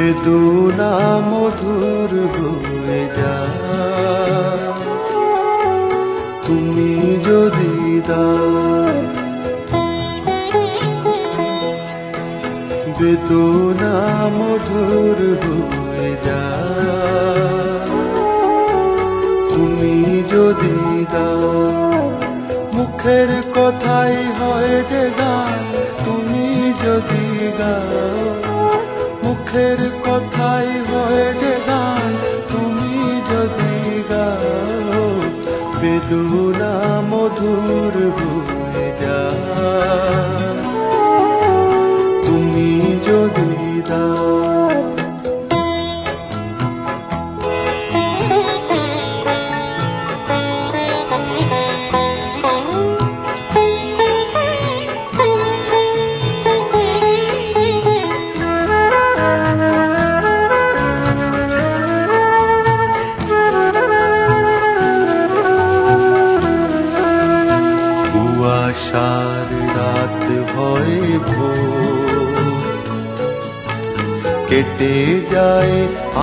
বেদনা মধুর হয়ে যায় তুমি যদি দাও। বেদনা মধুর হয়ে যায় তুমি যদি দাও। মুখের কথাই হয় যে গান তুমি যদি গাও। মুখের কথাই হয় যে গান তুমি যদি গাও। বেদনা মধুর হয়ে যায় তুমি যদি দাও। কুয়াশার রাত হয় ভোর কেটে যায়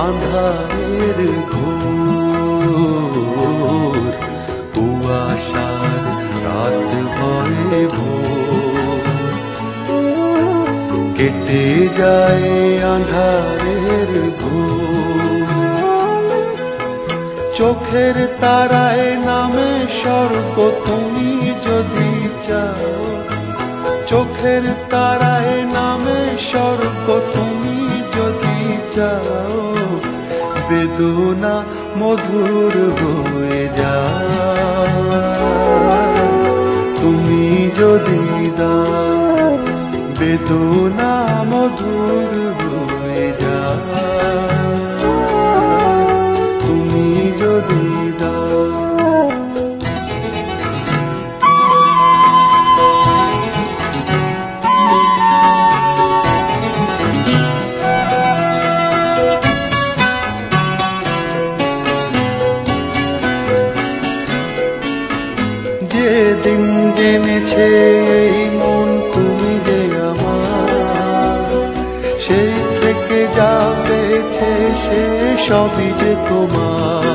আঁধারের ঘোর। কুয়াশার রাত হয় ভোর কেটে যায় আঁধারের ঘোর। চোখের তারায় নামে স্বর্গ তুমি যদি চাও। চোখের তারায় নামে স্বর্গ তুমি যদি চাও। বেদনা মধুর হয়ে যায় তুমি যদি দাও। বেদনা মধুর হয়ে যায় তুমি যদি দাও। যেদিন জেনেছে এই মন তুমি যে আমার, সেই থেকে যা পেয়েছে সে সবই যে তোমার।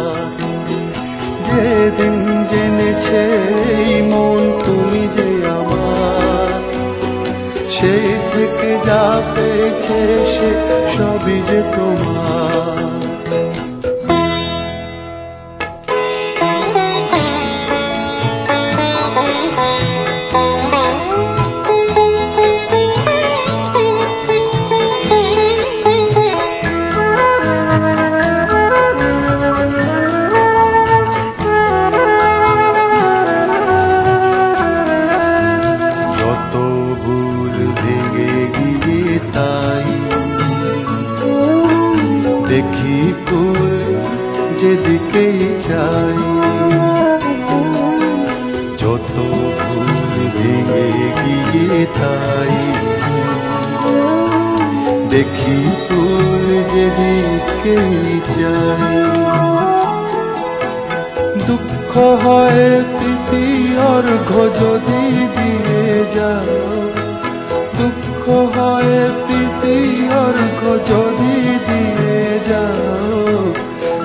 যেদিন জেনেছে এই মন তুমি যে আমার, সেই থেকে যা পেয়েছে সে সবই যে তোমার। দেখি ফুল যেদিকেই চাই, যত ফুল ভেঙে গিয়ে তাই। দেখি ফুল যেদিকেই চাই, দুঃখ হয় প্রীতি অর্ঘ্য যদি দিয়ে যাও। দুঃখ হয় প্রীতি অর্ঘ্য যদি দিয়ে যাও।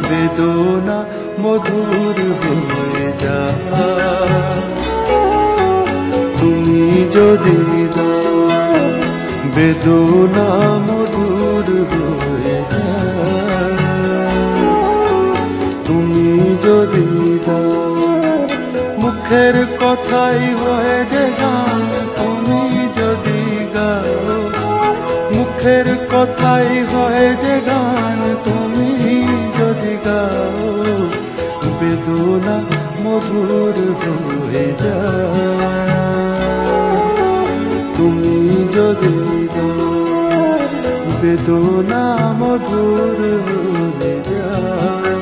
বেদনা মধুর হয়ে যায় তুমি যদি দাও। বেদনা মধুর হয়ে যায় তুমি যদি দাও। মুখের কথাই হয় যে গান তুমি যদি গাও। মুখের কথাই হয় যে গান তুমি যদি গাও। বেদনা মধুর হয়ে যায় তুমি যদি দাও। বেদনা মধুর হয়ে যায়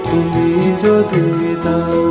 তুমি যদি দাও।